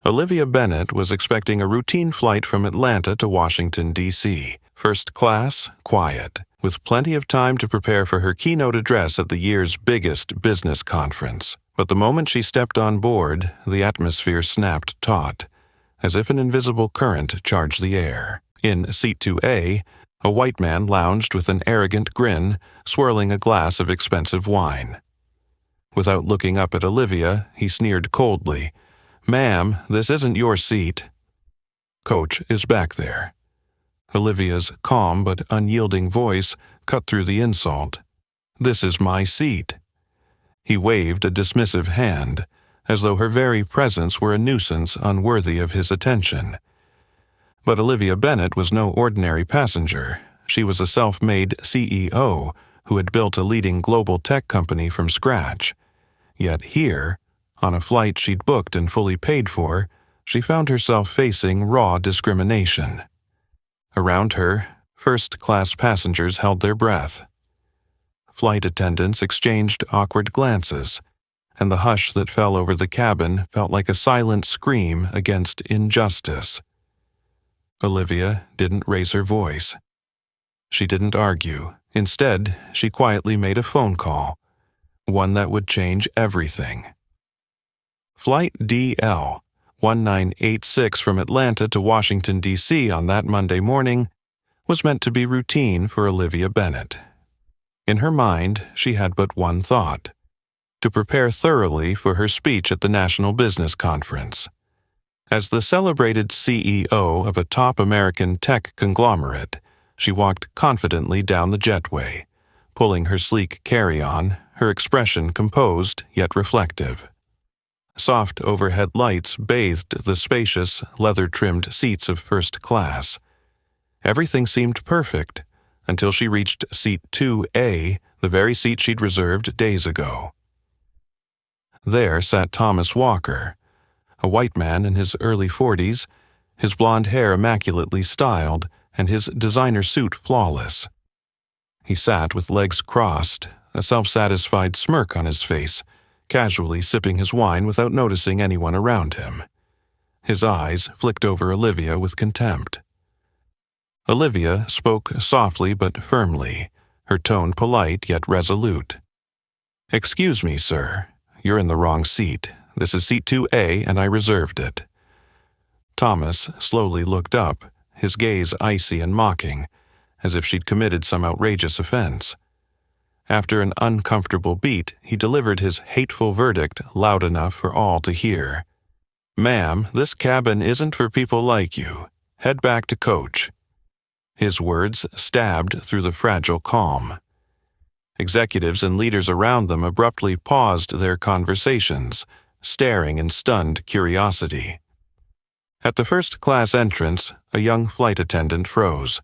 Olivia Bennett was expecting a routine flight from Atlanta to Washington, D.C. First class, quiet, with plenty of time to prepare for her keynote address at the year's biggest business conference. But the moment she stepped on board, the atmosphere snapped taut, as if an invisible current charged the air. In Seat 2A, a white man lounged with an arrogant grin, swirling a glass of expensive wine. Without looking up at Olivia, he sneered coldly, "Ma'am, this isn't your seat." "Coach is back there." Olivia's calm but unyielding voice cut through the insult. "This is my seat." He waved a dismissive hand, as though her very presence were a nuisance unworthy of his attention. But Olivia Bennett was no ordinary passenger. She was a self-made CEO who had built a leading global tech company from scratch. Yet here, on a flight she'd booked and fully paid for, she found herself facing raw discrimination. Around her, first-class passengers held their breath. Flight attendants exchanged awkward glances, and the hush that fell over the cabin felt like a silent scream against injustice. Olivia didn't raise her voice. She didn't argue. Instead, she quietly made a phone call, one that would change everything. Flight DL 1986 from Atlanta to Washington, D.C. on that Monday morning was meant to be routine for Olivia Bennett. In her mind, she had but one thought: to prepare thoroughly for her speech at the National Business Conference. As the celebrated CEO of a top American tech conglomerate, she walked confidently down the jetway, pulling her sleek carry-on, her expression composed yet reflective. Soft overhead lights bathed the spacious, leather-trimmed seats of first class. Everything seemed perfect until she reached Seat 2A, the very seat she'd reserved days ago. There sat Thomas Walker, a white man in his early 40s, his blonde hair immaculately styled and his designer suit flawless. He sat with legs crossed, a self-satisfied smirk on his face, casually sipping his wine without noticing anyone around him. His eyes flicked over Olivia with contempt. Olivia spoke softly but firmly, her tone polite yet resolute. "Excuse me, sir. You're in the wrong seat. This is Seat 2A, and I reserved it." Thomas slowly looked up, his gaze icy and mocking, as if she'd committed some outrageous offense. After an uncomfortable beat, he delivered his hateful verdict loud enough for all to hear. "Ma'am, this cabin isn't for people like you. Head back to coach." His words stabbed through the fragile calm. Executives and leaders around them abruptly paused their conversations, staring in stunned curiosity. At the first-class entrance, a young flight attendant froze,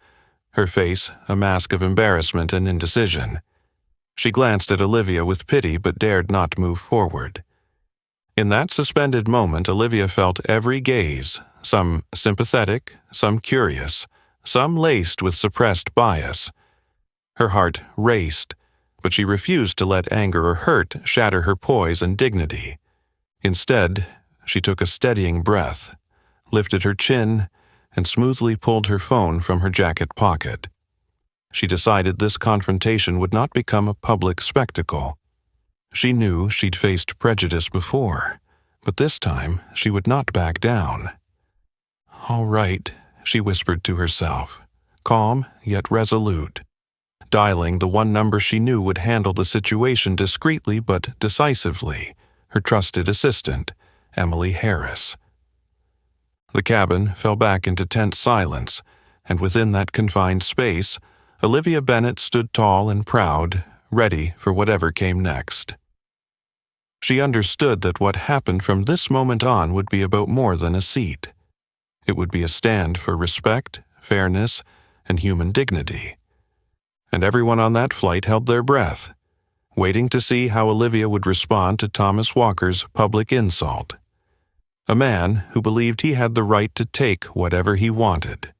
her face a mask of embarrassment and indecision. She glanced at Olivia with pity but dared not move forward. In that suspended moment, Olivia felt every gaze, some sympathetic, some curious, some laced with suppressed bias. Her heart raced, but she refused to let anger or hurt shatter her poise and dignity. Instead, she took a steadying breath, lifted her chin, and smoothly pulled her phone from her jacket pocket. She decided this confrontation would not become a public spectacle. She knew she'd faced prejudice before, but this time she would not back down. "All right," she whispered to herself, calm yet resolute, dialing the one number she knew would handle the situation discreetly but decisively, her trusted assistant, Emily Harris. The cabin fell back into tense silence, and within that confined space, Olivia Bennett stood tall and proud, ready for whatever came next. She understood that what happened from this moment on would be about more than a seat. It would be a stand for respect, fairness, and human dignity. And everyone on that flight held their breath, waiting to see how Olivia would respond to Thomas Walker's public insult. A man who believed he had the right to take whatever he wanted.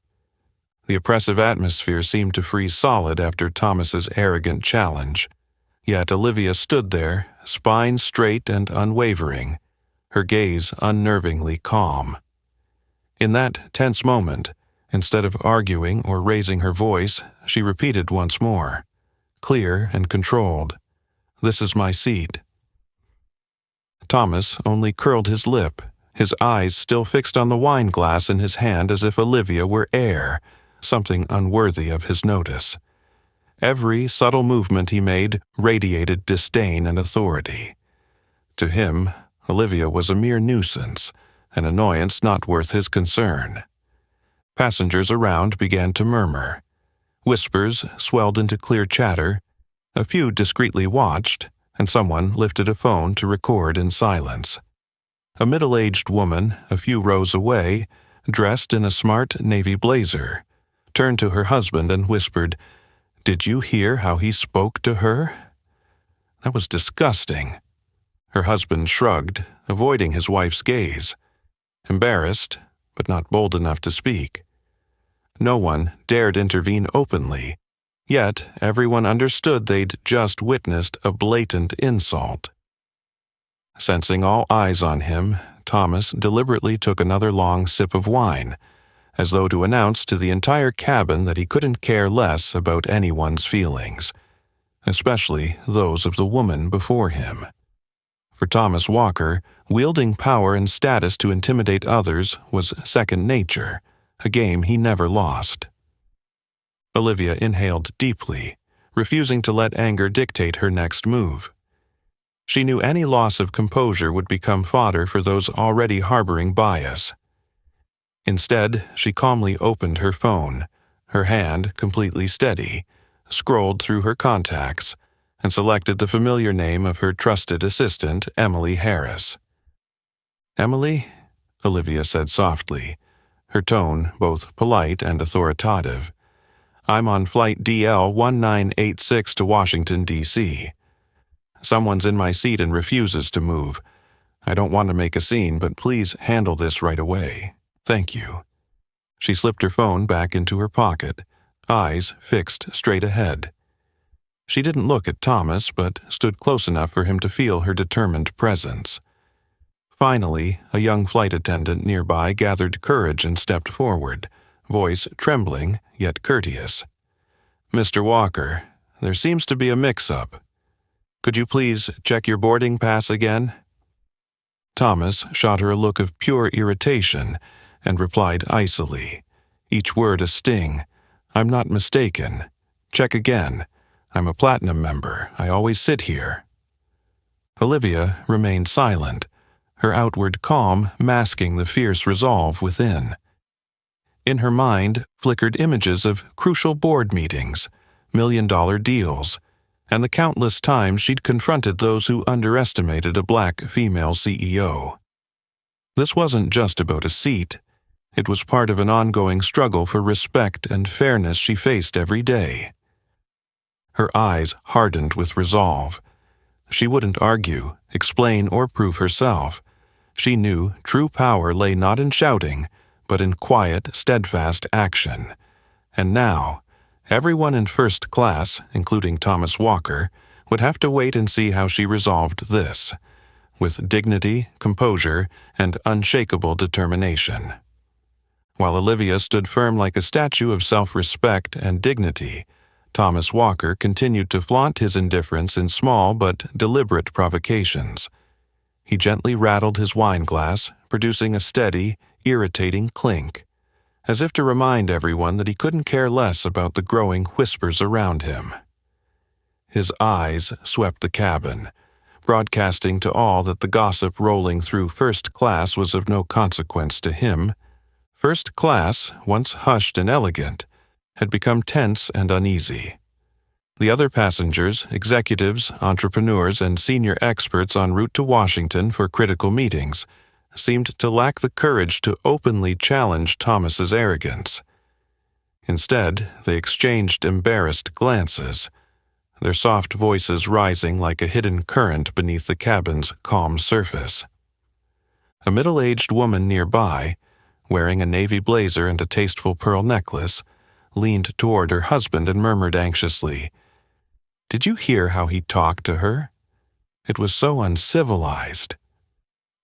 The oppressive atmosphere seemed to freeze solid after Thomas's arrogant challenge. Yet Olivia stood there, spine straight and unwavering, her gaze unnervingly calm. In that tense moment, instead of arguing or raising her voice, she repeated once more, clear and controlled, "This is my seat." Thomas only curled his lip, his eyes still fixed on the wine glass in his hand as if Olivia were air, something unworthy of his notice. Every subtle movement he made radiated disdain and authority. To him, Olivia was a mere nuisance, an annoyance not worth his concern. Passengers around began to murmur. Whispers swelled into clear chatter. A few discreetly watched, and someone lifted a phone to record in silence. A middle-aged woman, a few rows away, dressed in a smart navy blazer, turned to her husband and whispered, "Did you hear how he spoke to her?" That was disgusting. Her husband shrugged, avoiding his wife's gaze. Embarrassed, but not bold enough to speak. No one dared intervene openly, yet everyone understood they'd just witnessed a blatant insult. Sensing all eyes on him, Thomas deliberately took another long sip of wine, as though to announce to the entire cabin that he couldn't care less about anyone's feelings, especially those of the woman before him. For Thomas Walker, wielding power and status to intimidate others was second nature, a game he never lost. Olivia inhaled deeply, refusing to let anger dictate her next move. She knew any loss of composure would become fodder for those already harboring bias. Instead, she calmly opened her phone, her hand completely steady, scrolled through her contacts, and selected the familiar name of her trusted assistant, Emily Harris. "Emily?" Olivia said softly, her tone both polite and authoritative. "I'm on flight DL 1986 to Washington, D.C. Someone's in my seat and refuses to move. I don't want to make a scene, but please handle this right away. Thank you." She slipped her phone back into her pocket, eyes fixed straight ahead. She didn't look at Thomas, but stood close enough for him to feel her determined presence. Finally, a young flight attendant nearby gathered courage and stepped forward, voice trembling yet courteous. "Mr. Walker, there seems to be a mix-up. Could you please check your boarding pass again?" Thomas shot her a look of pure irritation and replied icily, each word a sting. "I'm not mistaken. Check again. I'm a platinum member. I always sit here." Olivia remained silent, her outward calm masking the fierce resolve within. In her mind flickered images of crucial board meetings, million-dollar deals, and the countless times she'd confronted those who underestimated a black female CEO. This wasn't just about a seat. It was part of an ongoing struggle for respect and fairness she faced every day. Her eyes hardened with resolve. She wouldn't argue, explain, or prove herself. She knew true power lay not in shouting, but in quiet, steadfast action. And now, everyone in first class, including Thomas Walker, would have to wait and see how she resolved this, with dignity, composure, and unshakable determination. While Olivia stood firm like a statue of self-respect and dignity, Thomas Walker continued to flaunt his indifference in small but deliberate provocations. He gently rattled his wine glass, producing a steady, irritating clink, as if to remind everyone that he couldn't care less about the growing whispers around him. His eyes swept the cabin, broadcasting to all that the gossip rolling through first class was of no consequence to him. First class, once hushed and elegant, had become tense and uneasy. The other passengers, executives, entrepreneurs, and senior experts en route to Washington for critical meetings, seemed to lack the courage to openly challenge Thomas's arrogance. Instead, they exchanged embarrassed glances, their soft voices rising like a hidden current beneath the cabin's calm surface. A middle-aged woman nearby, wearing a navy blazer and a tasteful pearl necklace, leaned toward her husband and murmured anxiously, "Did you hear how he talked to her? It was so uncivilized."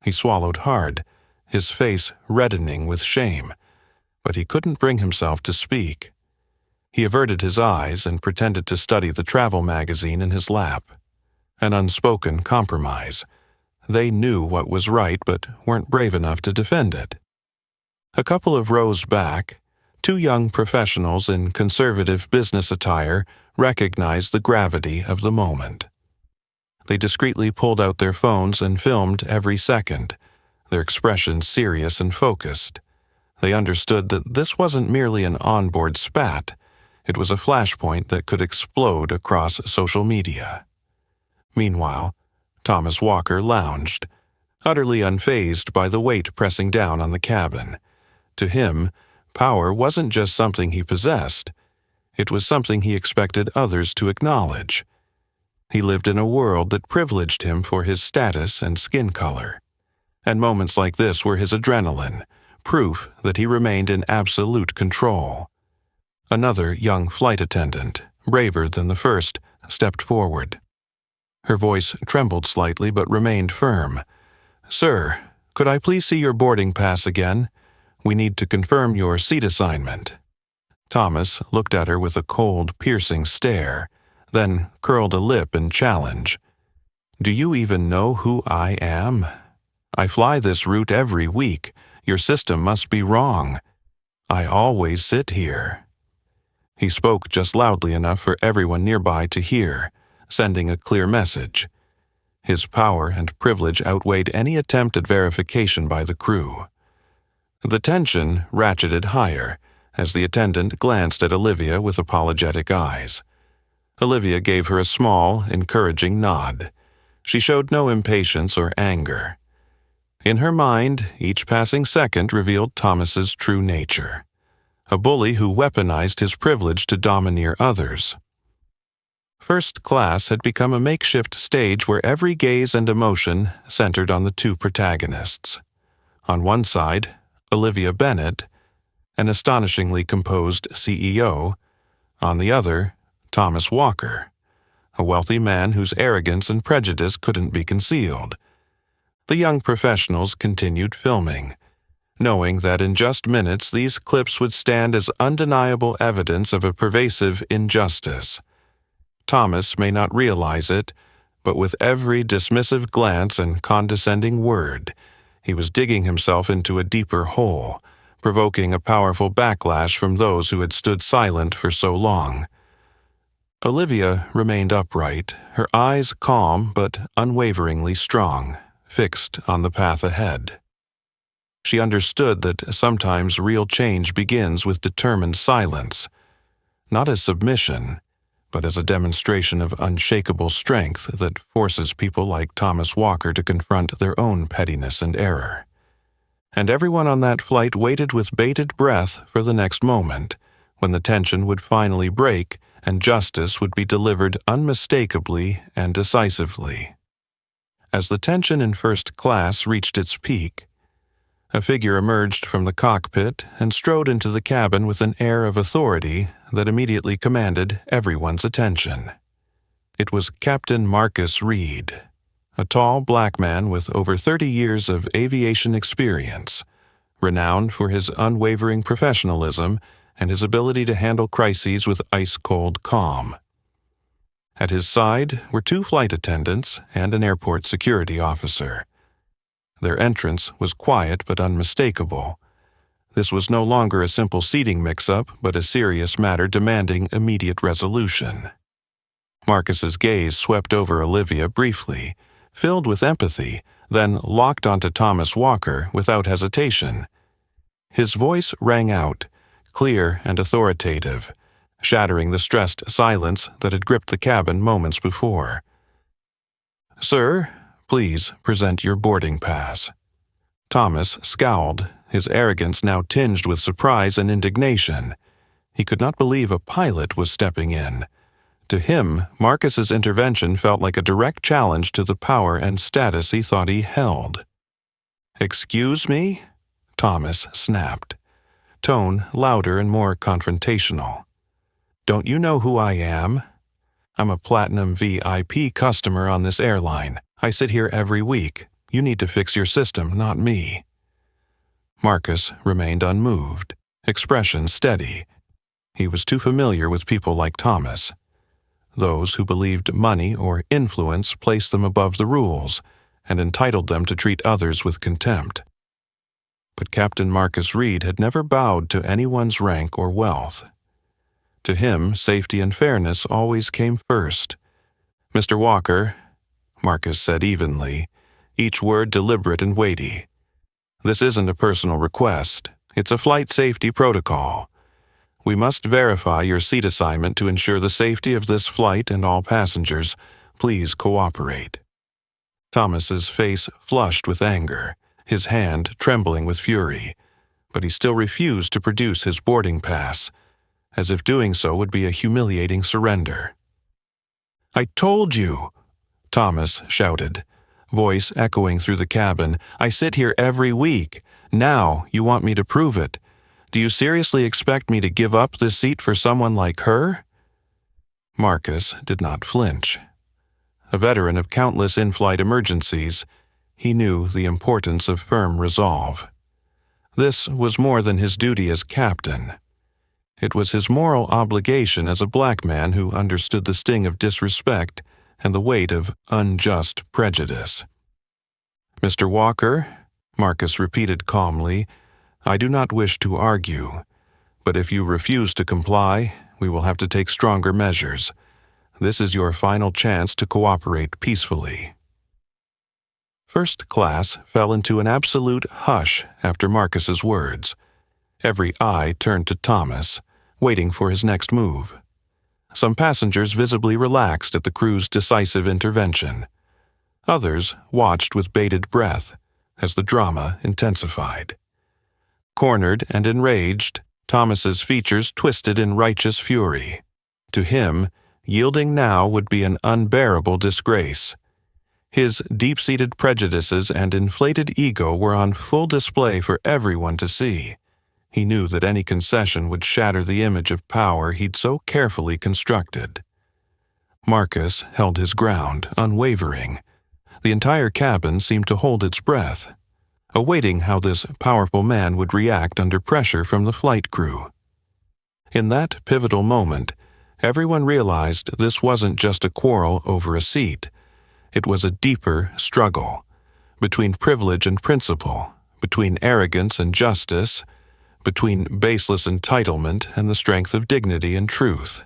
He swallowed hard, his face reddening with shame, but he couldn't bring himself to speak. He averted his eyes and pretended to study the travel magazine in his lap. An unspoken compromise. They knew what was right but weren't brave enough to defend it. A couple of rows back, two young professionals in conservative business attire recognized the gravity of the moment. They discreetly pulled out their phones and filmed every second, their expressions serious and focused. They understood that this wasn't merely an onboard spat, it was a flashpoint that could explode across social media. Meanwhile, Thomas Walker lounged, utterly unfazed by the weight pressing down on the cabin. To him, power wasn't just something he possessed, it was something he expected others to acknowledge. He lived in a world that privileged him for his status and skin color. And moments like this were his adrenaline, proof that he remained in absolute control. Another young flight attendant, braver than the first, stepped forward. Her voice trembled slightly but remained firm. "Sir, could I please see your boarding pass again? We need to confirm your seat assignment." Thomas looked at her with a cold, piercing stare, then curled a lip in challenge. "Do you even know who I am? I fly this route every week. Your system must be wrong. I always sit here." He spoke just loudly enough for everyone nearby to hear, sending a clear message. His power and privilege outweighed any attempt at verification by the crew. The tension ratcheted higher as the attendant glanced at Olivia with apologetic eyes. Olivia gave her a small, encouraging nod. She showed no impatience or anger. In her mind, each passing second revealed Thomas's true nature. A bully who weaponized his privilege to domineer others. First class had become a makeshift stage where every gaze and emotion centered on the two protagonists. On one side, Olivia Bennett, an astonishingly composed CEO. On the other, Thomas Walker, a wealthy man whose arrogance and prejudice couldn't be concealed. The young professionals continued filming, knowing that in just minutes these clips would stand as undeniable evidence of a pervasive injustice. Thomas may not realize it, but with every dismissive glance and condescending word, he was digging himself into a deeper hole, provoking a powerful backlash from those who had stood silent for so long. Olivia remained upright, her eyes calm but unwaveringly strong, fixed on the path ahead. She understood that sometimes real change begins with determined silence, not as submission, but as a demonstration of unshakable strength that forces people like Thomas Walker to confront their own pettiness and error. And everyone on that flight waited with bated breath for the next moment, when the tension would finally break and justice would be delivered unmistakably and decisively. As the tension in first class reached its peak, a figure emerged from the cockpit and strode into the cabin with an air of authority that immediately commanded everyone's attention. It was Captain Marcus Reed, a tall black man with over 30 years of aviation experience, renowned for his unwavering professionalism and his ability to handle crises with ice-cold calm. At his side were two flight attendants and an airport security officer. Their entrance was quiet but unmistakable. This was no longer a simple seating mix-up, but a serious matter demanding immediate resolution. Marcus's gaze swept over Olivia briefly, filled with empathy, then locked onto Thomas Walker without hesitation. His voice rang out, clear and authoritative, shattering the stressed silence that had gripped the cabin moments before. "Sir, please present your boarding pass." Thomas scowled, his arrogance now tinged with surprise and indignation. He could not believe a pilot was stepping in. To him, Marcus's intervention felt like a direct challenge to the power and status he thought he held. "Excuse me?" Thomas snapped, tone louder and more confrontational. "Don't you know who I am? I'm a Platinum VIP customer on this airline. I sit here every week. You need to fix your system, not me." Marcus remained unmoved, expression steady. He was too familiar with people like Thomas. Those who believed money or influence placed them above the rules and entitled them to treat others with contempt. But Captain Marcus Reed had never bowed to anyone's rank or wealth. To him, safety and fairness always came first. "Mr. Walker," Marcus said evenly, each word deliberate and weighty, "this isn't a personal request. It's a flight safety protocol. We must verify your seat assignment to ensure the safety of this flight and all passengers. Please cooperate." Thomas's face flushed with anger, his hand trembling with fury, but he still refused to produce his boarding pass, as if doing so would be a humiliating surrender. "I told you," Thomas shouted, voice echoing through the cabin, "I sit here every week. Now you want me to prove it. Do you seriously expect me to give up this seat for someone like her?" Marcus did not flinch. A veteran of countless in-flight emergencies, he knew the importance of firm resolve. This was more than his duty as captain. It was his moral obligation as a black man who understood the sting of disrespect and the weight of unjust prejudice. "Mr. Walker," Marcus repeated calmly, "I do not wish to argue, but if you refuse to comply, we will have to take stronger measures. This is your final chance to cooperate peacefully." First class fell into an absolute hush after Marcus's words. Every eye turned to Thomas, waiting for his next move. Some passengers visibly relaxed at the crew's decisive intervention. Others watched with bated breath as the drama intensified. Cornered and enraged, Thomas's features twisted in righteous fury. To him, yielding now would be an unbearable disgrace. His deep-seated prejudices and inflated ego were on full display for everyone to see. He knew that any concession would shatter the image of power he'd so carefully constructed. Marcus held his ground, unwavering. The entire cabin seemed to hold its breath, awaiting how this powerful man would react under pressure from the flight crew. In that pivotal moment, everyone realized this wasn't just a quarrel over a seat. It was a deeper struggle, between privilege and principle, between arrogance and justice, between baseless entitlement and the strength of dignity and truth.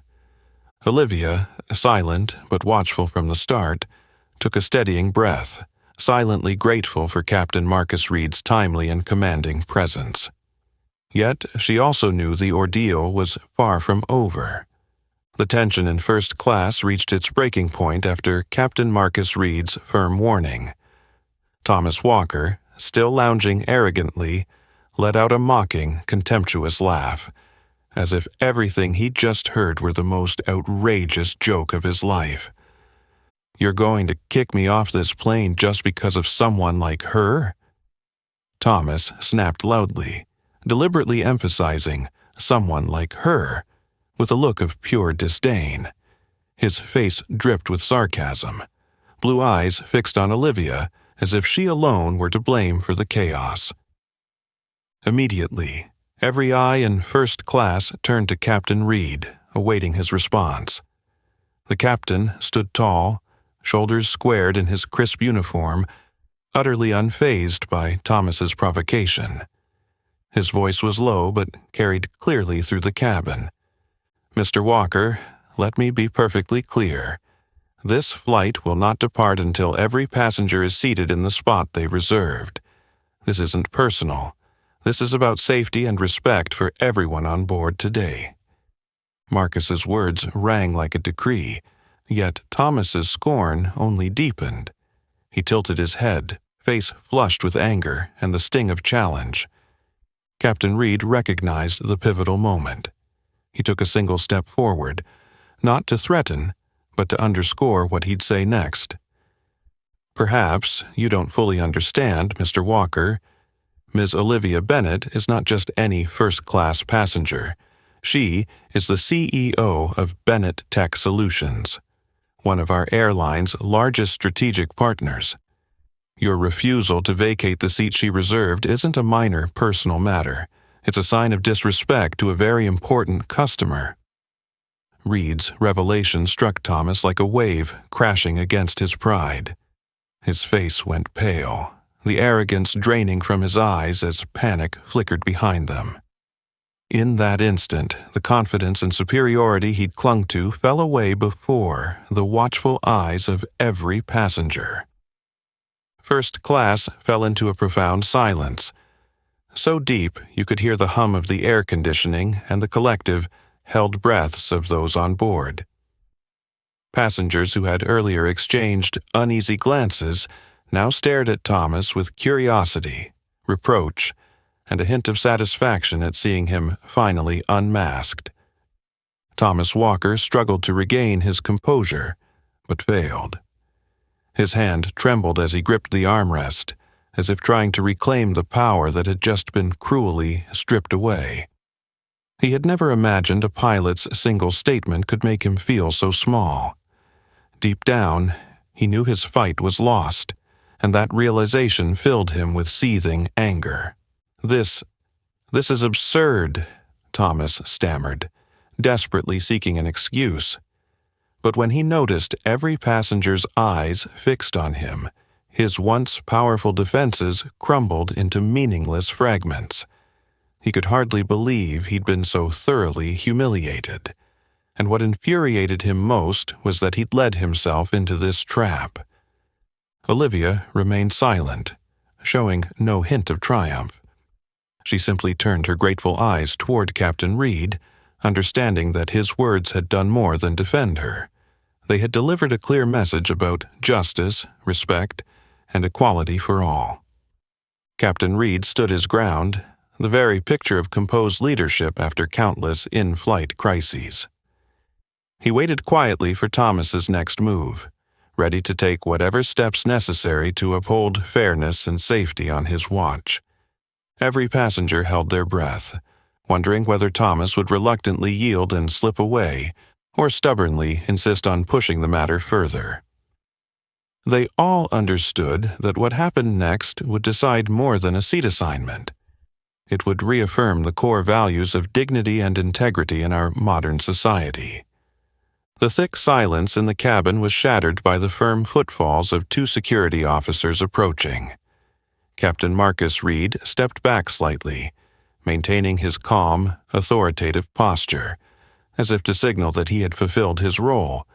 Olivia, silent but watchful from the start, took a steadying breath, silently grateful for Captain Marcus Reed's timely and commanding presence. Yet she also knew the ordeal was far from over. The tension in first class reached its breaking point after Captain Marcus Reed's firm warning. Thomas Walker, still lounging arrogantly, let out a mocking, contemptuous laugh, as if everything he'd just heard were the most outrageous joke of his life. "You're going to kick me off this plane just because of someone like her?" Thomas snapped loudly, deliberately emphasizing "someone like her," with a look of pure disdain. His face dripped with sarcasm, blue eyes fixed on Olivia as if she alone were to blame for the chaos. Immediately, every eye in first class turned to Captain Reed, awaiting his response. The captain stood tall, shoulders squared in his crisp uniform, utterly unfazed by Thomas's provocation. His voice was low but carried clearly through the cabin. "Mr. Walker, let me be perfectly clear. This flight will not depart until every passenger is seated in the spot they reserved. This isn't personal. This is about safety and respect for everyone on board today." Marcus's words rang like a decree, yet Thomas's scorn only deepened. He tilted his head, face flushed with anger and the sting of challenge. Captain Reed recognized the pivotal moment. He took a single step forward, not to threaten, but to underscore what he'd say next. "Perhaps you don't fully understand, Mr. Walker. Ms. Olivia Bennett is not just any first-class passenger. She is the CEO of Bennett Tech Solutions, one of our airline's largest strategic partners. Your refusal to vacate the seat she reserved isn't a minor personal matter. It's a sign of disrespect to a very important customer." Reed's revelation struck Thomas like a wave crashing against his pride. His face went pale, the arrogance draining from his eyes as panic flickered behind them. In that instant, the confidence and superiority he'd clung to fell away before the watchful eyes of every passenger. First class fell into a profound silence, so deep you could hear the hum of the air conditioning and the collective, held breaths of those on board. Passengers who had earlier exchanged uneasy glances now stared at Thomas with curiosity, reproach, and a hint of satisfaction at seeing him finally unmasked. Thomas Walker struggled to regain his composure, but failed. His hand trembled as he gripped the armrest, as if trying to reclaim the power that had just been cruelly stripped away. He had never imagined a pilot's single statement could make him feel so small. Deep down, he knew his fight was lost, and that realization filled him with seething anger. This is absurd," Thomas stammered, desperately seeking an excuse. But when he noticed every passenger's eyes fixed on him, his once powerful defenses crumbled into meaningless fragments. He could hardly believe he'd been so thoroughly humiliated. And what infuriated him most was that he'd led himself into this trap. Olivia remained silent, showing no hint of triumph. She simply turned her grateful eyes toward Captain Reed, understanding that his words had done more than defend her. They had delivered a clear message about justice, respect, and equality for all. Captain Reed stood his ground, the very picture of composed leadership after countless in-flight crises. He waited quietly for Thomas's next move, ready to take whatever steps necessary to uphold fairness and safety on his watch. Every passenger held their breath, wondering whether Thomas would reluctantly yield and slip away, or stubbornly insist on pushing the matter further. They all understood that what happened next would decide more than a seat assignment. It would reaffirm the core values of dignity and integrity in our modern society. The thick silence in the cabin was shattered by the firm footfalls of two security officers approaching. Captain Marcus Reed stepped back slightly, maintaining his calm, authoritative posture, as if to signal that he had fulfilled his role,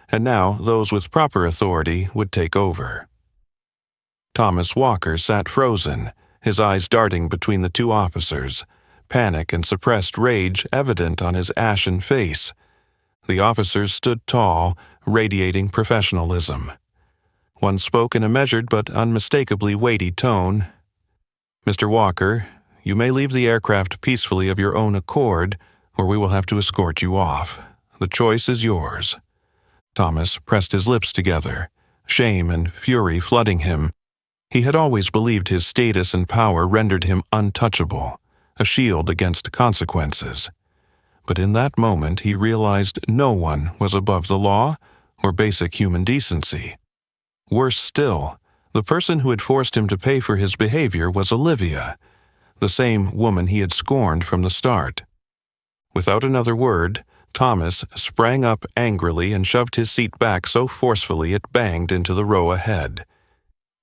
and now those with proper authority would take over. Thomas Walker sat frozen, his eyes darting between the two officers, panic and suppressed rage evident on his ashen face. The officers stood tall, radiating professionalism. One spoke in a measured but unmistakably weighty tone. "Mr. Walker, you may leave the aircraft peacefully of your own accord, or we will have to escort you off. The choice is yours." Thomas pressed his lips together, shame and fury flooding him. He had always believed his status and power rendered him untouchable, a shield against consequences. But in that moment he realized no one was above the law or basic human decency. Worse still, the person who had forced him to pay for his behavior was Olivia, the same woman he had scorned from the start. Without another word, Thomas sprang up angrily and shoved his seat back so forcefully it banged into the row ahead.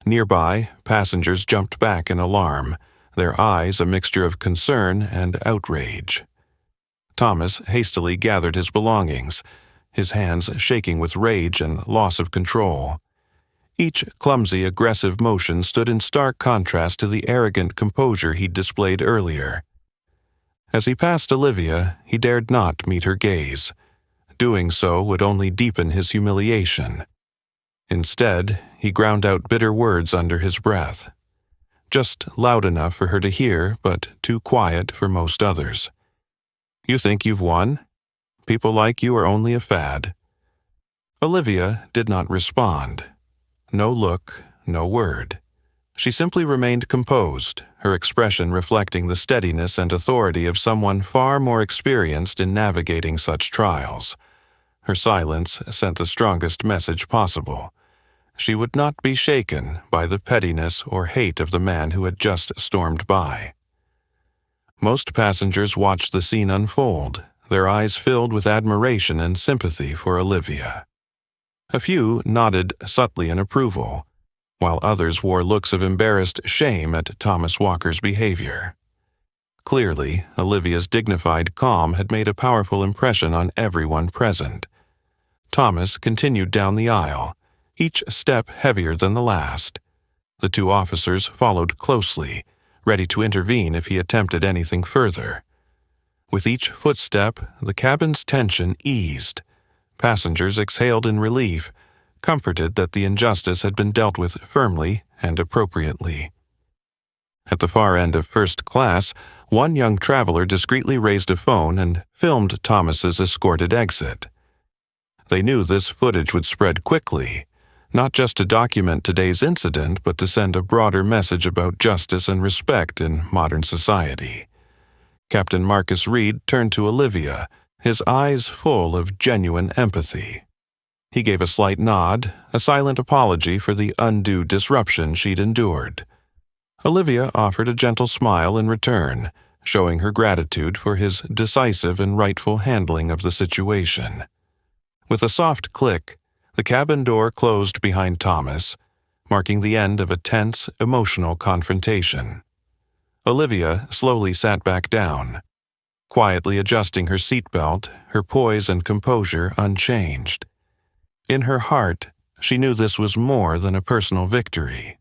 Nearby, passengers jumped back in alarm, their eyes a mixture of concern and outrage. Thomas hastily gathered his belongings, his hands shaking with rage and loss of control. Each clumsy, aggressive motion stood in stark contrast to the arrogant composure he'd displayed earlier. As he passed Olivia, he dared not meet her gaze. Doing so would only deepen his humiliation. Instead, he ground out bitter words under his breath. Just loud enough for her to hear, but too quiet for most others. "You think you've won? People like you are only a fad." Olivia did not respond. No look, no word. She simply remained composed, her expression reflecting the steadiness and authority of someone far more experienced in navigating such trials. Her silence sent the strongest message possible. she would not be shaken by the pettiness or hate of the man who had just stormed by. Most passengers watched the scene unfold, their eyes filled with admiration and sympathy for Olivia. A few nodded subtly in approval, while others wore looks of embarrassed shame at Thomas Walker's behavior. Clearly, Olivia's dignified calm had made a powerful impression on everyone present. Thomas continued down the aisle, each step heavier than the last. The two officers followed closely, ready to intervene if he attempted anything further. With each footstep, the cabin's tension eased. Passengers exhaled in relief, comforted that the injustice had been dealt with firmly and appropriately. At the far end of first class, one young traveler discreetly raised a phone and filmed Thomas's escorted exit. They knew this footage would spread quickly, not just to document today's incident, but to send a broader message about justice and respect in modern society. Captain Marcus Reed turned to Olivia, his eyes full of genuine empathy. He gave a slight nod, a silent apology for the undue disruption she'd endured. Olivia offered a gentle smile in return, showing her gratitude for his decisive and rightful handling of the situation. With a soft click, the cabin door closed behind Thomas, marking the end of a tense, emotional confrontation. Olivia slowly sat back down, quietly adjusting her seatbelt, her poise and composure unchanged. In her heart, she knew this was more than a personal victory.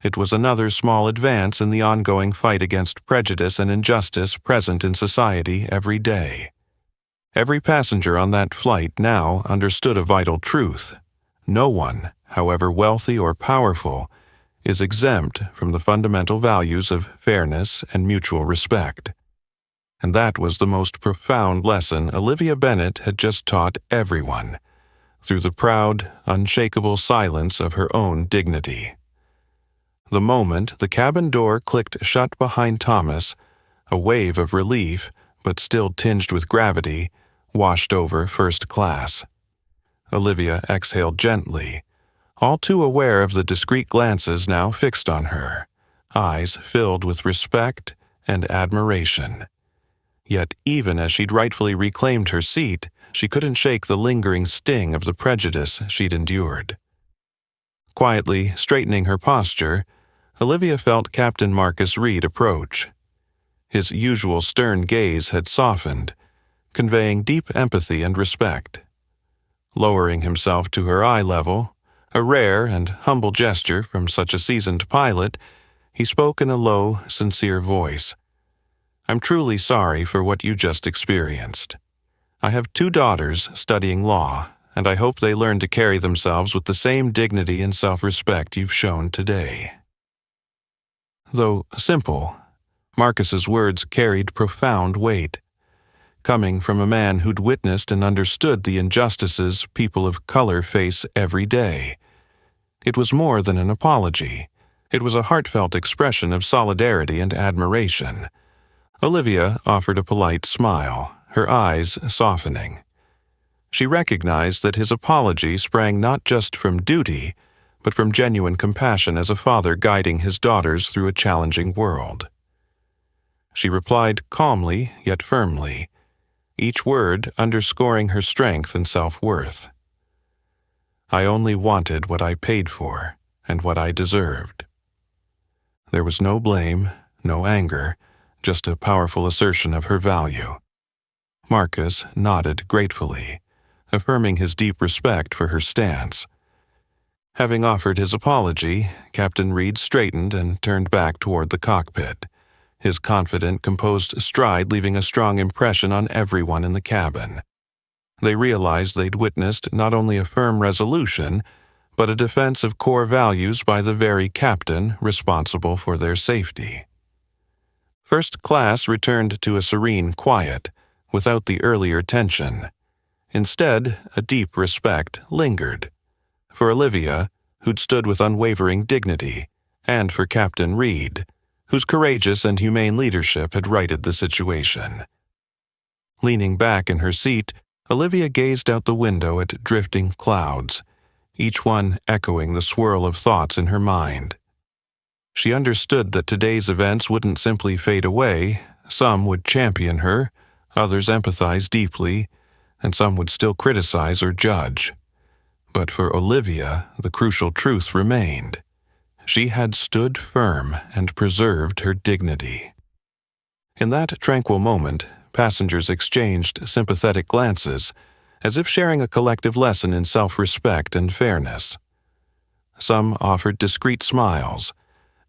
It was another small advance in the ongoing fight against prejudice and injustice present in society every day. Every passenger on that flight now understood a vital truth. No one, however wealthy or powerful, is exempt from the fundamental values of fairness and mutual respect. And that was the most profound lesson Olivia Bennett had just taught everyone, through the proud, unshakable silence of her own dignity. The moment the cabin door clicked shut behind Thomas, a wave of relief, but still tinged with gravity, washed over first class. Olivia exhaled gently, all too aware of the discreet glances now fixed on her, eyes filled with respect and admiration. Yet even as she'd rightfully reclaimed her seat, she couldn't shake the lingering sting of the prejudice she'd endured. Quietly straightening her posture, Olivia felt Captain Marcus Reed approach. His usual stern gaze had softened, conveying deep empathy and respect. Lowering himself to her eye level, a rare and humble gesture from such a seasoned pilot, he spoke in a low, sincere voice. "I'm truly sorry for what you just experienced. I have 2 daughters studying law, and I hope they learn to carry themselves with the same dignity and self-respect you've shown today." Though simple, Marcus's words carried profound weight. Coming from a man who'd witnessed and understood the injustices people of color face every day. It was more than an apology. It was a heartfelt expression of solidarity and admiration. Olivia offered a polite smile, her eyes softening. She recognized that his apology sprang not just from duty, but from genuine compassion as a father guiding his daughters through a challenging world. She replied calmly yet firmly, each word underscoring her strength and self-worth. "I only wanted what I paid for and what I deserved." There was no blame, no anger, just a powerful assertion of her value. Marcus nodded gratefully, affirming his deep respect for her stance. Having offered his apology, Captain Reed straightened and turned back toward the cockpit, his confident, composed stride leaving a strong impression on everyone in the cabin. They realized they'd witnessed not only a firm resolution, but a defense of core values by the very captain responsible for their safety. First class returned to a serene quiet, without the earlier tension. Instead, a deep respect lingered. For Olivia, who'd stood with unwavering dignity, and for Captain Reed, whose courageous and humane leadership had righted the situation. Leaning back in her seat, Olivia gazed out the window at drifting clouds, each one echoing the swirl of thoughts in her mind. She understood that today's events wouldn't simply fade away. Some would champion her, others empathize deeply, and some would still criticize or judge. But for Olivia, the crucial truth remained. She had stood firm and preserved her dignity. In that tranquil moment, passengers exchanged sympathetic glances, as if sharing a collective lesson in self-respect and fairness. Some offered discreet smiles,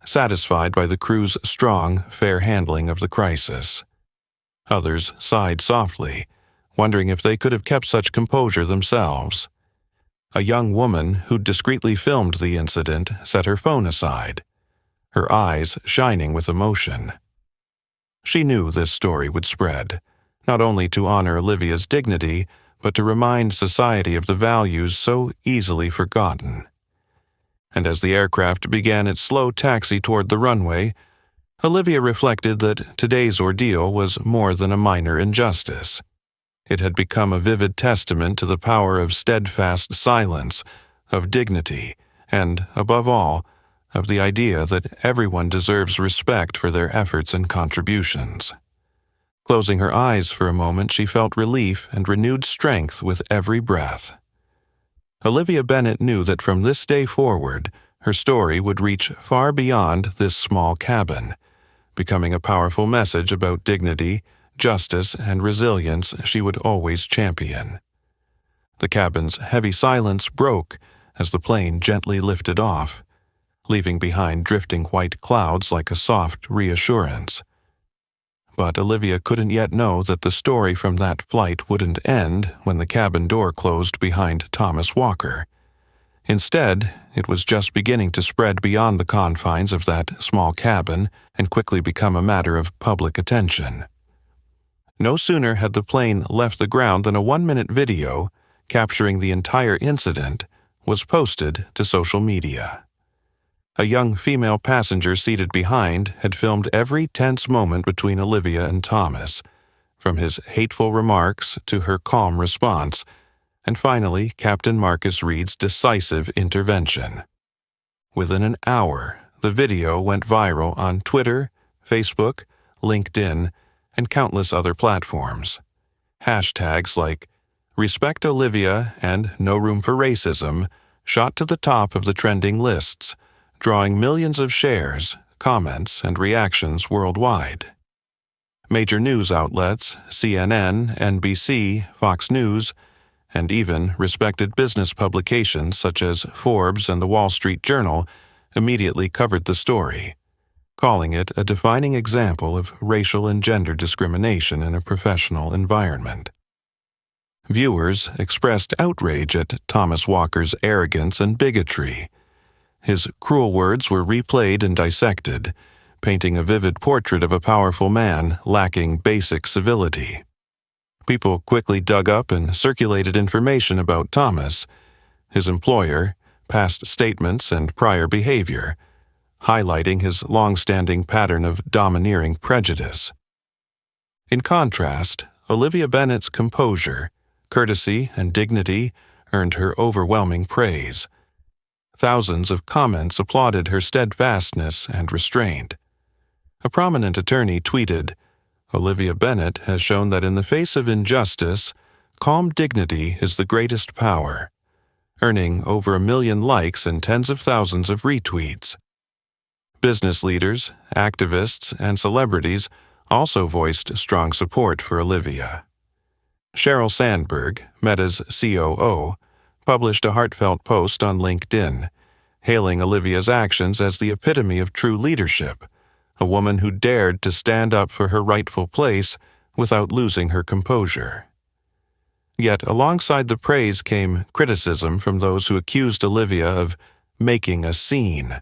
satisfied by the crew's strong, fair handling of the crisis. Others sighed softly, wondering if they could have kept such composure themselves. A young woman who'd discreetly filmed the incident set her phone aside, her eyes shining with emotion. She knew this story would spread, not only to honor Olivia's dignity, but to remind society of the values so easily forgotten. And as the aircraft began its slow taxi toward the runway, Olivia reflected that today's ordeal was more than a minor injustice. It had become a vivid testament to the power of steadfast silence, of dignity, and, above all, of the idea that everyone deserves respect for their efforts and contributions. Closing her eyes for a moment, she felt relief and renewed strength with every breath. Olivia Bennett knew that from this day forward, her story would reach far beyond this small cabin, becoming a powerful message about dignity, justice, and resilience she would always champion. The cabin's heavy silence broke as the plane gently lifted off, leaving behind drifting white clouds like a soft reassurance. But Olivia couldn't yet know that the story from that flight wouldn't end when the cabin door closed behind Thomas Walker. Instead, it was just beginning to spread beyond the confines of that small cabin and quickly become a matter of public attention. No sooner had the plane left the ground than a 1-minute video, capturing the entire incident, was posted to social media. A young female passenger seated behind had filmed every tense moment between Olivia and Thomas, from his hateful remarks to her calm response, and finally Captain Marcus Reed's decisive intervention. Within an hour, the video went viral on Twitter, Facebook, LinkedIn, and countless other platforms. Hashtags like Respect Olivia and No Room for Racism shot to the top of the trending lists, drawing millions of shares, comments, and reactions worldwide. Major news outlets, CNN, NBC, Fox News, and even respected business publications such as Forbes and the Wall Street Journal immediately covered the story, calling it a defining example of racial and gender discrimination in a professional environment. Viewers expressed outrage at Thomas Walker's arrogance and bigotry. His cruel words were replayed and dissected, painting a vivid portrait of a powerful man lacking basic civility. People quickly dug up and circulated information about Thomas, his employer, past statements, and prior behavior, highlighting his long-standing pattern of domineering prejudice. In contrast, Olivia Bennett's composure, courtesy, and dignity earned her overwhelming praise. Thousands of comments applauded her steadfastness and restraint. A prominent attorney tweeted, "Olivia Bennett has shown that in the face of injustice, calm dignity is the greatest power," earning over 1 million likes and tens of thousands of retweets. Business leaders, activists, and celebrities also voiced strong support for Olivia. Sheryl Sandberg, Meta's COO, published a heartfelt post on LinkedIn, hailing Olivia's actions as the epitome of true leadership, a woman who dared to stand up for her rightful place without losing her composure. Yet alongside the praise came criticism from those who accused Olivia of making a scene,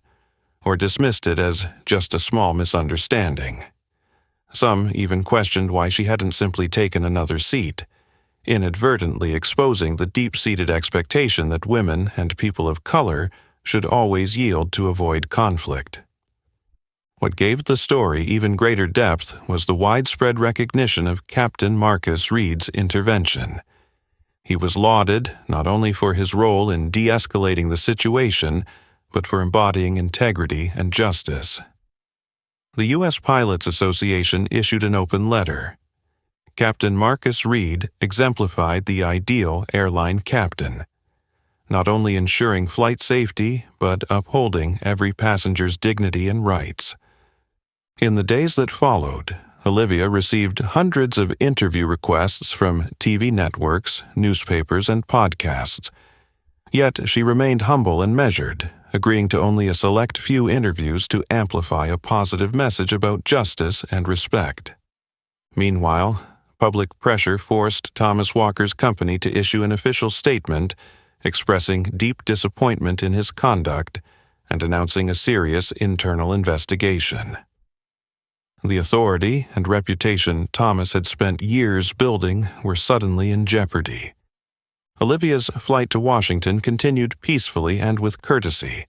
or dismissed it as just a small misunderstanding. Some even questioned why she hadn't simply taken another seat, inadvertently exposing the deep-seated expectation that women and people of color should always yield to avoid conflict. What gave the story even greater depth was the widespread recognition of Captain Marcus Reed's intervention. He was lauded not only for his role in de-escalating the situation, but for embodying integrity and justice. The U.S. Pilots Association issued an open letter. Captain Marcus Reed exemplified the ideal airline captain, not only ensuring flight safety, but upholding every passenger's dignity and rights. In the days that followed, Olivia received hundreds of interview requests from TV networks, newspapers, and podcasts. Yet she remained humble and measured, agreeing to only a select few interviews to amplify a positive message about justice and respect. Meanwhile, public pressure forced Thomas Walker's company to issue an official statement expressing deep disappointment in his conduct and announcing a serious internal investigation. The authority and reputation Thomas had spent years building were suddenly in jeopardy. Olivia's flight to Washington continued peacefully and with courtesy,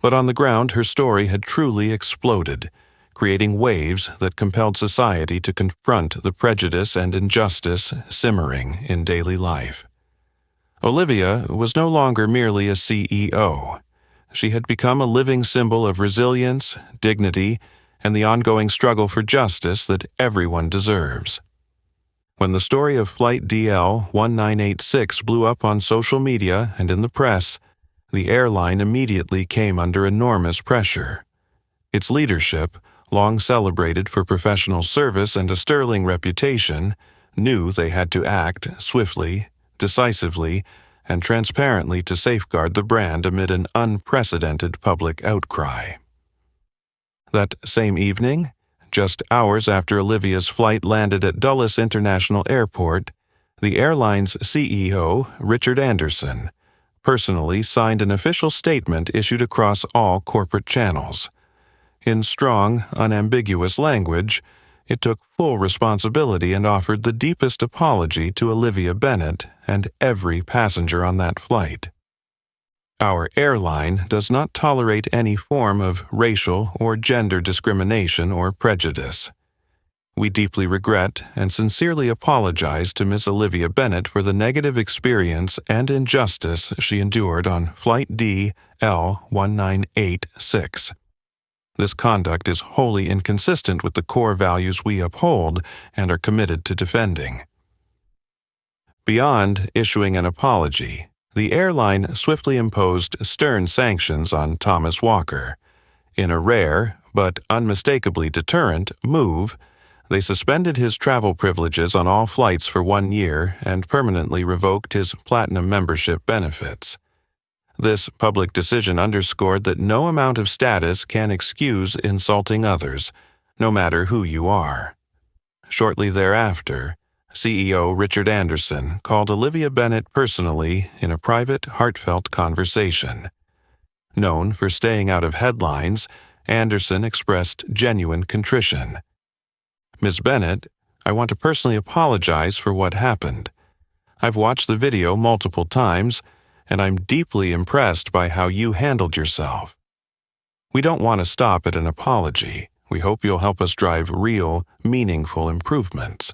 but on the ground her story had truly exploded, creating waves that compelled society to confront the prejudice and injustice simmering in daily life. Olivia was no longer merely a CEO. She had become a living symbol of resilience, dignity, and the ongoing struggle for justice that everyone deserves. When the story of Flight DL-1986 blew up on social media and in the press, the airline immediately came under enormous pressure. Its leadership, long celebrated for professional service and a sterling reputation, knew they had to act swiftly, decisively, and transparently to safeguard the brand amid an unprecedented public outcry. That same evening, just hours after Olivia's flight landed at Dulles International Airport, the airline's CEO, Richard Anderson, personally signed an official statement issued across all corporate channels. In strong, unambiguous language, it took full responsibility and offered the deepest apology to Olivia Bennett and every passenger on that flight. Our airline does not tolerate any form of racial or gender discrimination or prejudice. We deeply regret and sincerely apologize to Ms. Olivia Bennett for the negative experience and injustice she endured on Flight DL-1986. This conduct is wholly inconsistent with the core values we uphold and are committed to defending. Beyond issuing an apology, the airline swiftly imposed stern sanctions on Thomas Walker. In a rare, but unmistakably deterrent, move, they suspended his travel privileges on all flights for 1 year and permanently revoked his platinum membership benefits. This public decision underscored that no amount of status can excuse insulting others, no matter who you are. Shortly thereafter, CEO Richard Anderson called Olivia Bennett personally in a private, heartfelt conversation. Known for staying out of headlines, Anderson expressed genuine contrition. "Ms. Bennett, I want to personally apologize for what happened. I've watched the video multiple times, and I'm deeply impressed by how you handled yourself. We don't want to stop at an apology. We hope you'll help us drive real, meaningful improvements."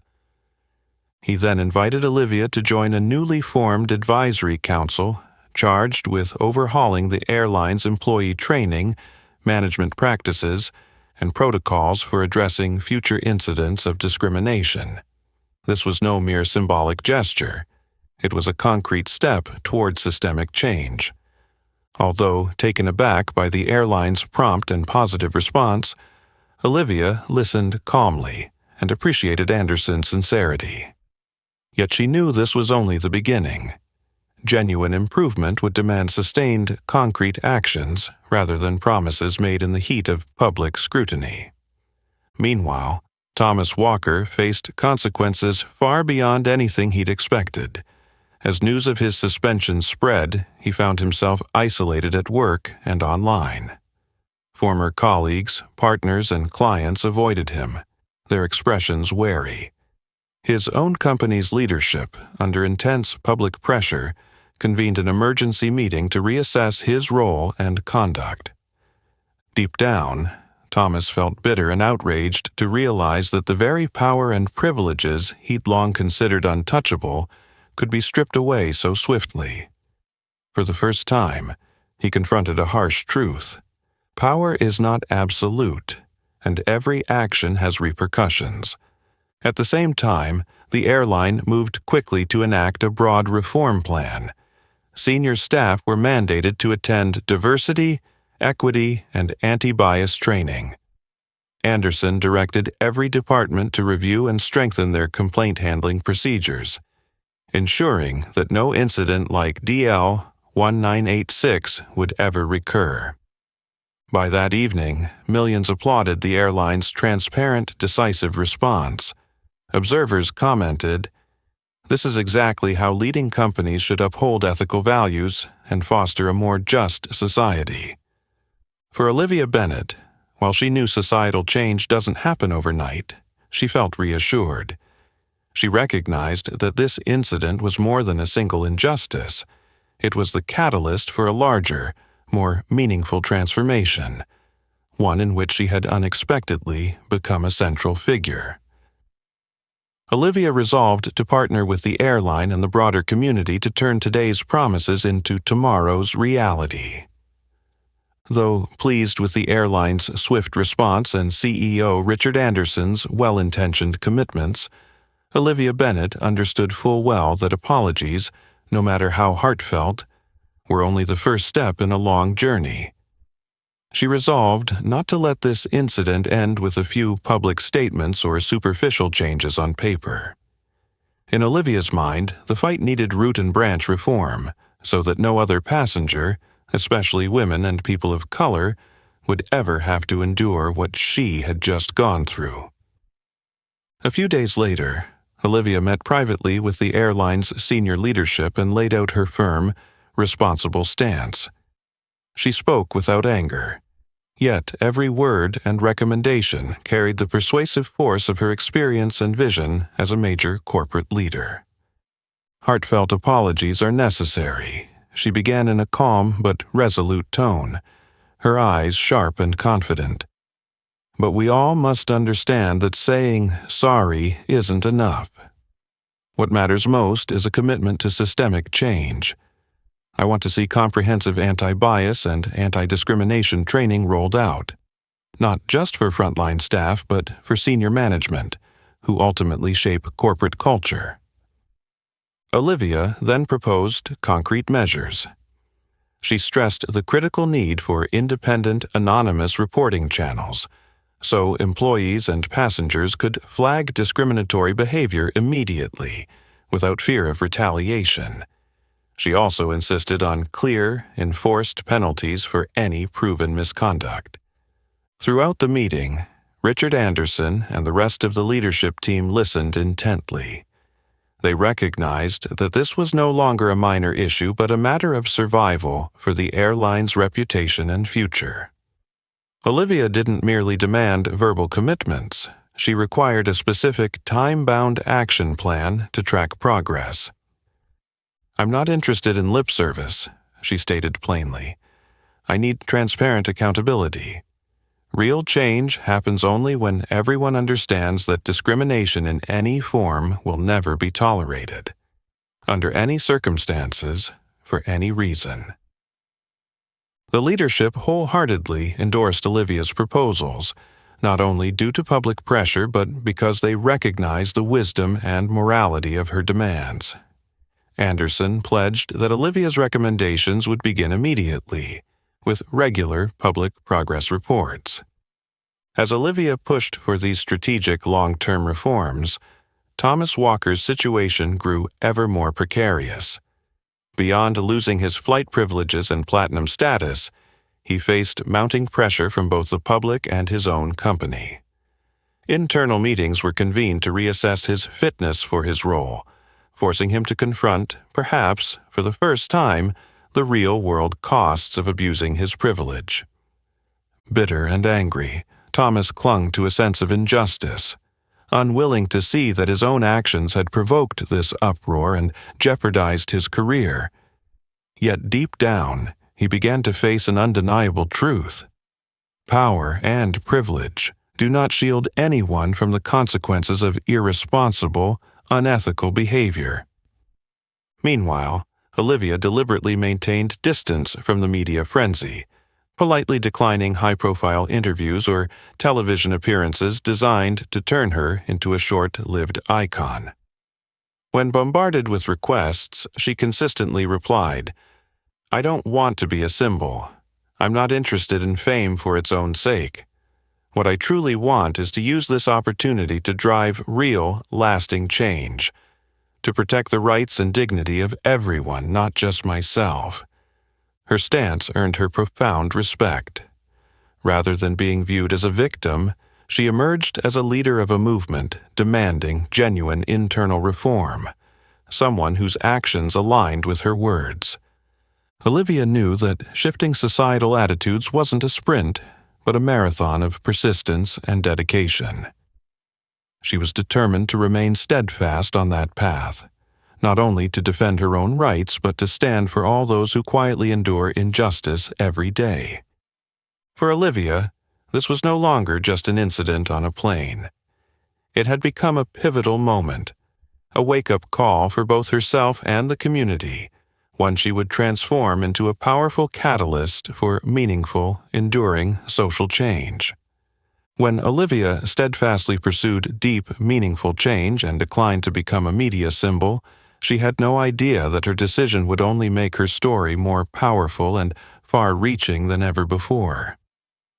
He then invited Olivia to join a newly formed advisory council charged with overhauling the airline's employee training, management practices, and protocols for addressing future incidents of discrimination. This was no mere symbolic gesture. It was a concrete step toward systemic change. Although taken aback by the airline's prompt and positive response, Olivia listened calmly and appreciated Anderson's sincerity. Yet she knew this was only the beginning. Genuine improvement would demand sustained, concrete actions rather than promises made in the heat of public scrutiny. Meanwhile, Thomas Walker faced consequences far beyond anything he'd expected. As news of his suspension spread, he found himself isolated at work and online. Former colleagues, partners, and clients avoided him, their expressions wary. His own company's leadership, under intense public pressure, convened an emergency meeting to reassess his role and conduct. Deep down, Thomas felt bitter and outraged to realize that the very power and privileges he'd long considered untouchable could be stripped away so swiftly. For the first time, he confronted a harsh truth. Power is not absolute, and every action has repercussions. At the same time, the airline moved quickly to enact a broad reform plan. Senior staff were mandated to attend diversity, equity, and anti-bias training. Anderson directed every department to review and strengthen their complaint handling procedures, ensuring that no incident like DL 1986 would ever recur. By that evening, millions applauded the airline's transparent, decisive response. Observers commented, "This is exactly how leading companies should uphold ethical values and foster a more just society." For Olivia Bennett, while she knew societal change doesn't happen overnight, she felt reassured. She recognized that this incident was more than a single injustice. It was the catalyst for a larger, more meaningful transformation, one in which she had unexpectedly become a central figure. Olivia resolved to partner with the airline and the broader community to turn today's promises into tomorrow's reality. Though pleased with the airline's swift response and CEO Richard Anderson's well-intentioned commitments, Olivia Bennett understood full well that apologies, no matter how heartfelt, were only the first step in a long journey. She resolved not to let this incident end with a few public statements or superficial changes on paper. In Olivia's mind, the fight needed root and branch reform, so that no other passenger, especially women and people of color, would ever have to endure what she had just gone through. A few days later, Olivia met privately with the airline's senior leadership and laid out her firm, responsible stance. She spoke without anger, yet every word and recommendation carried the persuasive force of her experience and vision as a major corporate leader. Heartfelt apologies are necessary, she began in a calm but resolute tone, her eyes sharp and confident. But we all must understand that saying sorry isn't enough. What matters most is a commitment to systemic change. I want to see comprehensive anti-bias and anti-discrimination training rolled out, not just for frontline staff, but for senior management, who ultimately shape corporate culture. Olivia then proposed concrete measures. She stressed the critical need for independent, anonymous reporting channels, so employees and passengers could flag discriminatory behavior immediately, without fear of retaliation. She also insisted on clear, enforced penalties for any proven misconduct. Throughout the meeting, Richard Anderson and the rest of the leadership team listened intently. They recognized that this was no longer a minor issue but a matter of survival for the airline's reputation and future. Olivia didn't merely demand verbal commitments. She required a specific time-bound action plan to track progress. "I'm not interested in lip service," she stated plainly. "I need transparent accountability. Real change happens only when everyone understands that discrimination in any form will never be tolerated, under any circumstances, for any reason." The leadership wholeheartedly endorsed Olivia's proposals, not only due to public pressure but because they recognized the wisdom and morality of her demands. Anderson pledged that Olivia's recommendations would begin immediately, with regular public progress reports. As Olivia pushed for these strategic long-term reforms, Thomas Walker's situation grew ever more precarious. Beyond losing his flight privileges and platinum status, he faced mounting pressure from both the public and his own company. Internal meetings were convened to reassess his fitness for his role, forcing him to confront, perhaps for the first time, the real-world costs of abusing his privilege. Bitter and angry, Thomas clung to a sense of injustice, unwilling to see that his own actions had provoked this uproar and jeopardized his career. Yet deep down, he began to face an undeniable truth. Power and privilege do not shield anyone from the consequences of irresponsible, unethical behavior. Meanwhile, Olivia deliberately maintained distance from the media frenzy, politely declining high-profile interviews or television appearances designed to turn her into a short-lived icon. When bombarded with requests, she consistently replied, "I don't want to be a symbol. I'm not interested in fame for its own sake. What I truly want is to use this opportunity to drive real, lasting change, to protect the rights and dignity of everyone, not just myself." Her stance earned her profound respect. Rather than being viewed as a victim, she emerged as a leader of a movement demanding genuine internal reform, someone whose actions aligned with her words. Olivia knew that shifting societal attitudes wasn't a sprint, but a marathon of persistence and dedication. She was determined to remain steadfast on that path, not only to defend her own rights, but to stand for all those who quietly endure injustice every day. For Olivia, this was no longer just an incident on a plane. It had become a pivotal moment, a wake-up call for both herself and the community, one she would transform into a powerful catalyst for meaningful, enduring social change. When Olivia steadfastly pursued deep, meaningful change and declined to become a media symbol, she had no idea that her decision would only make her story more powerful and far-reaching than ever before.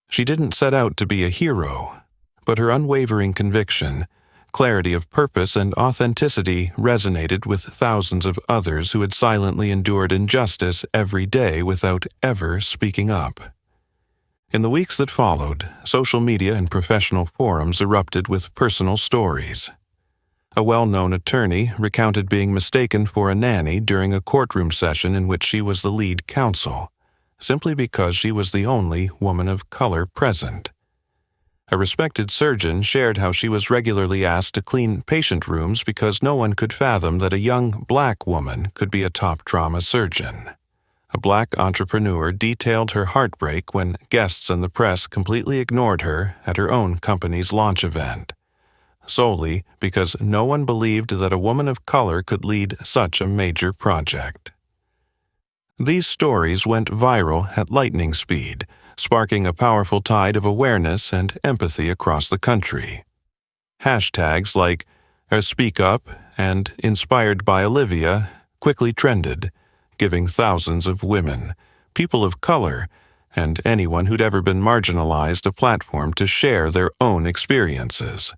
She didn't set out to be a hero, but her unwavering conviction, clarity of purpose, and authenticity resonated with thousands of others who had silently endured injustice every day without ever speaking up. In the weeks that followed, social media and professional forums erupted with personal stories. A well-known attorney recounted being mistaken for a nanny during a courtroom session in which she was the lead counsel, simply because she was the only woman of color present. A respected surgeon shared how she was regularly asked to clean patient rooms because no one could fathom that a young black woman could be a top trauma surgeon. A black entrepreneur detailed her heartbreak when guests and the press completely ignored her at her own company's launch event, solely because no one believed that a woman of color could lead such a major project. These stories went viral at lightning speed, sparking a powerful tide of awareness and empathy across the country. Hashtags like "Speak Up" and "Inspired by Olivia" quickly trended, giving thousands of women, people of color, and anyone who'd ever been marginalized a platform to share their own experiences.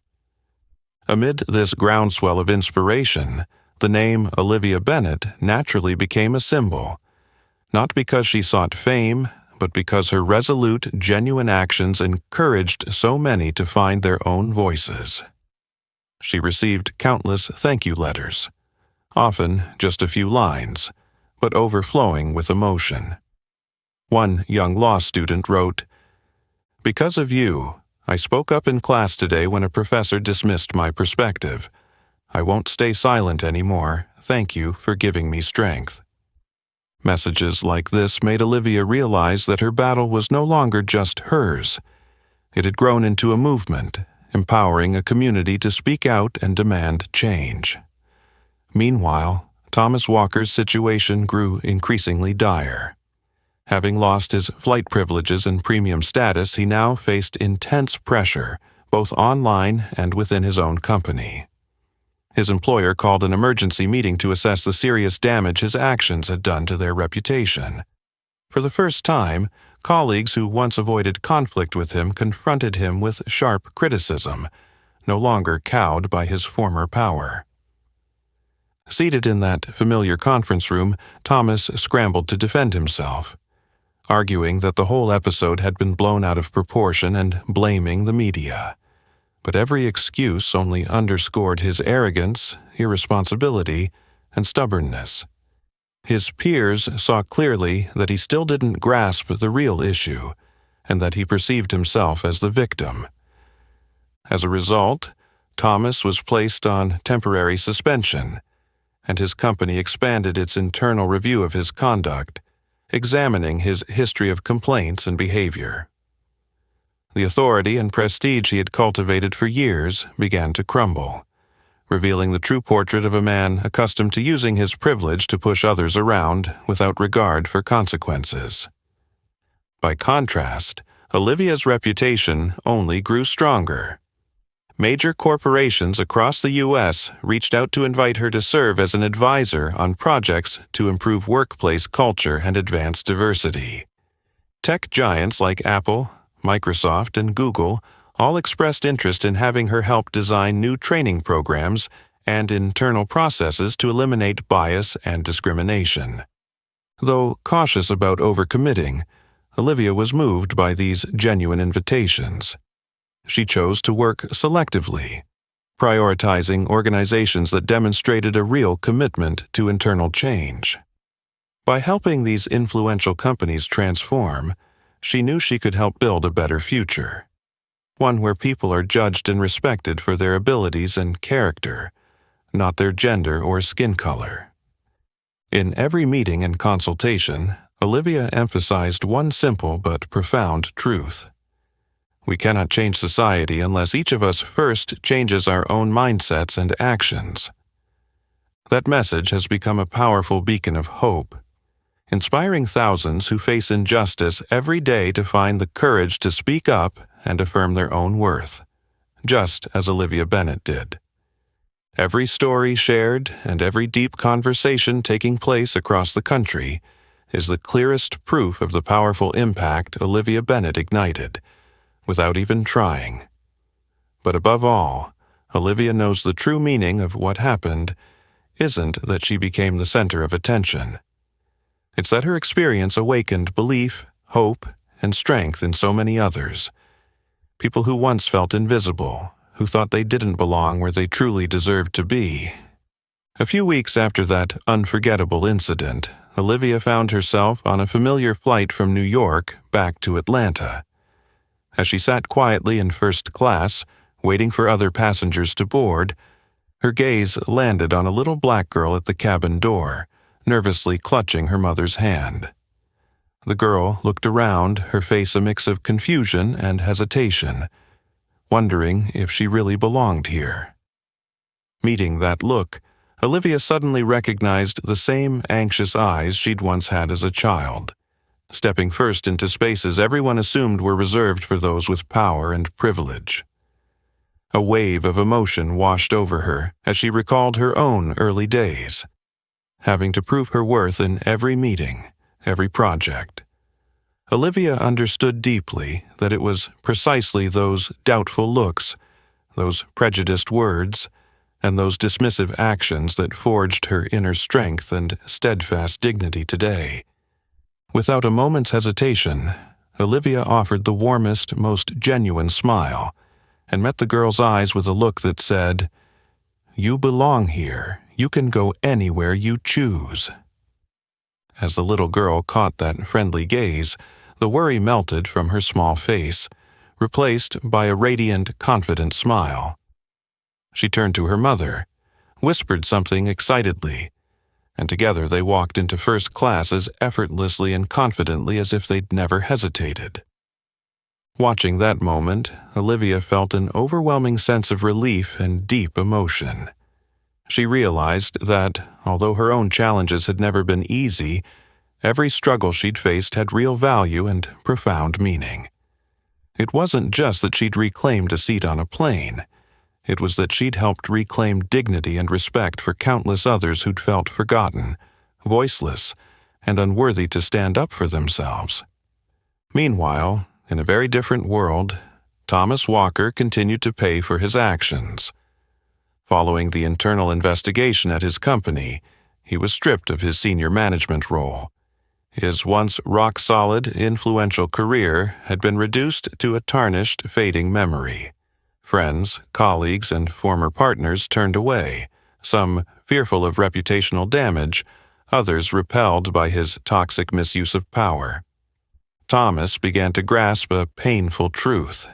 Amid this groundswell of inspiration, the name Olivia Bennett naturally became a symbol, not because she sought fame, but because her resolute, genuine actions encouraged so many to find their own voices. She received countless thank you letters, often just a few lines, but overflowing with emotion. One young law student wrote, "Because of you, I spoke up in class today when a professor dismissed my perspective. I won't stay silent anymore. Thank you for giving me strength." Messages like this made Olivia realize that her battle was no longer just hers. It had grown into a movement, empowering a community to speak out and demand change. Meanwhile, Thomas Walker's situation grew increasingly dire. Having lost his flight privileges and premium status, he now faced intense pressure, both online and within his own company. His employer called an emergency meeting to assess the serious damage his actions had done to their reputation. For the first time, colleagues who once avoided conflict with him confronted him with sharp criticism, no longer cowed by his former power. Seated in that familiar conference room, Thomas scrambled to defend himself, arguing that the whole episode had been blown out of proportion and blaming the media. But every excuse only underscored his arrogance, irresponsibility, and stubbornness. His peers saw clearly that he still didn't grasp the real issue, and that he perceived himself as the victim. As a result, Thomas was placed on temporary suspension, and his company expanded its internal review of his conduct, examining his history of complaints and behavior. The authority and prestige he had cultivated for years began to crumble, revealing the true portrait of a man accustomed to using his privilege to push others around without regard for consequences. By contrast, Olivia's reputation only grew stronger. Major corporations across the U.S. reached out to invite her to serve as an advisor on projects to improve workplace culture and advance diversity. Tech giants like Apple, Microsoft, and Google all expressed interest in having her help design new training programs and internal processes to eliminate bias and discrimination. Though cautious about overcommitting, Olivia was moved by these genuine invitations. She chose to work selectively, prioritizing organizations that demonstrated a real commitment to internal change. By helping these influential companies transform, she knew she could help build a better future, one where people are judged and respected for their abilities and character, not their gender or skin color. In every meeting and consultation, Olivia emphasized one simple but profound truth. We cannot change society unless each of us first changes our own mindsets and actions. That message has become a powerful beacon of hope, inspiring thousands who face injustice every day to find the courage to speak up and affirm their own worth, just as Olivia Bennett did. Every story shared and every deep conversation taking place across the country is the clearest proof of the powerful impact Olivia Bennett ignited, without even trying. But above all, Olivia knows the true meaning of what happened isn't that she became the center of attention. It's that her experience awakened belief, hope, and strength in so many others. People who once felt invisible, who thought they didn't belong where they truly deserved to be. A few weeks after that unforgettable incident, Olivia found herself on a familiar flight from New York back to Atlanta. As she sat quietly in first class, waiting for other passengers to board, her gaze landed on a little black girl at the cabin door, nervously clutching her mother's hand. The girl looked around, her face a mix of confusion and hesitation, wondering if she really belonged here. Meeting that look, Olivia suddenly recognized the same anxious eyes she'd once had as a child, stepping first into spaces everyone assumed were reserved for those with power and privilege. A wave of emotion washed over her as she recalled her own early days, having to prove her worth in every meeting, every project. Olivia understood deeply that it was precisely those doubtful looks, those prejudiced words, and those dismissive actions that forged her inner strength and steadfast dignity today. Without a moment's hesitation, Olivia offered the warmest, most genuine smile, and met the girl's eyes with a look that said, "You belong here. You can go anywhere you choose." As the little girl caught that friendly gaze, the worry melted from her small face, replaced by a radiant, confident smile. She turned to her mother, whispered something excitedly, and together they walked into first class as effortlessly and confidently as if they'd never hesitated. Watching that moment, Olivia felt an overwhelming sense of relief and deep emotion. She realized that, although her own challenges had never been easy, every struggle she'd faced had real value and profound meaning. It wasn't just that she'd reclaimed a seat on a plane. It was that she'd helped reclaim dignity and respect for countless others who'd felt forgotten, voiceless, and unworthy to stand up for themselves. Meanwhile, in a very different world, Thomas Walker continued to pay for his actions. Following the internal investigation at his company, he was stripped of his senior management role. His once rock-solid, influential career had been reduced to a tarnished, fading memory. Friends, colleagues, and former partners turned away, some fearful of reputational damage, others repelled by his toxic misuse of power. Thomas began to grasp a painful truth.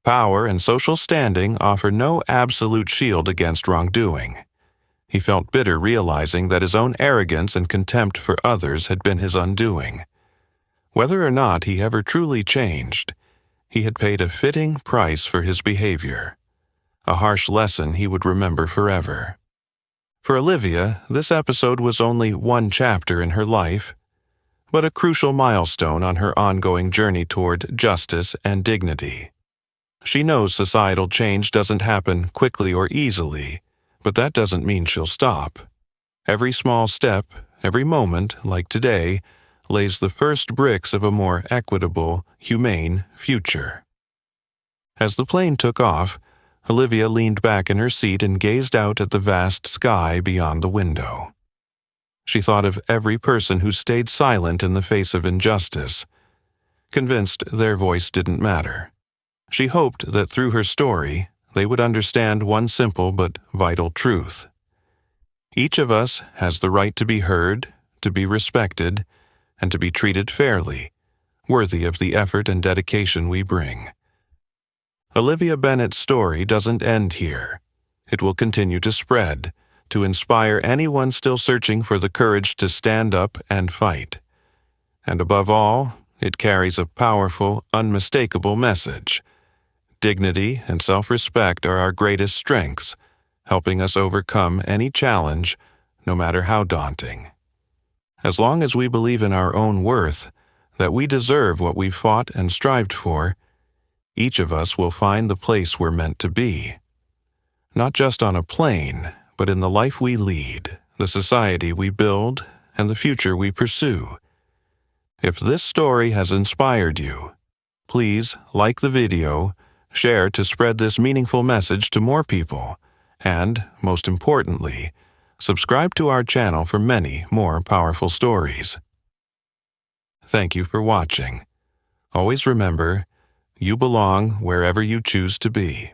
Power and social standing offer no absolute shield against wrongdoing. He felt bitter realizing that his own arrogance and contempt for others had been his undoing. Whether or not he ever truly changed, he had paid a fitting price for his behavior. a harsh lesson he would remember forever. For Olivia, this episode was only one chapter in her life, but a crucial milestone on her ongoing journey toward justice and dignity. She knows societal change doesn't happen quickly or easily, but that doesn't mean she'll stop. Every small step, every moment, like today, lays the first bricks of a more equitable, humane future. As the plane took off, Olivia leaned back in her seat and gazed out at the vast sky beyond the window. She thought of every person who stayed silent in the face of injustice, convinced their voice didn't matter. She hoped that through her story, they would understand one simple but vital truth. Each of us has the right to be heard, to be respected, and to be treated fairly, worthy of the effort and dedication we bring. Olivia Bennett's story doesn't end here. It will continue to spread, to inspire anyone still searching for the courage to stand up and fight. And above all, it carries a powerful, unmistakable message. Dignity and self-respect are our greatest strengths, helping us overcome any challenge, no matter how daunting. As long as we believe in our own worth, that we deserve what we've fought and strived for, each of us will find the place we're meant to be. Not just on a plane, but in the life we lead, the society we build, and the future we pursue. If this story has inspired you, please like the video, share to spread this meaningful message to more people, and, most importantly, subscribe to our channel for many more powerful stories. Thank you for watching. Always remember, you belong wherever you choose to be.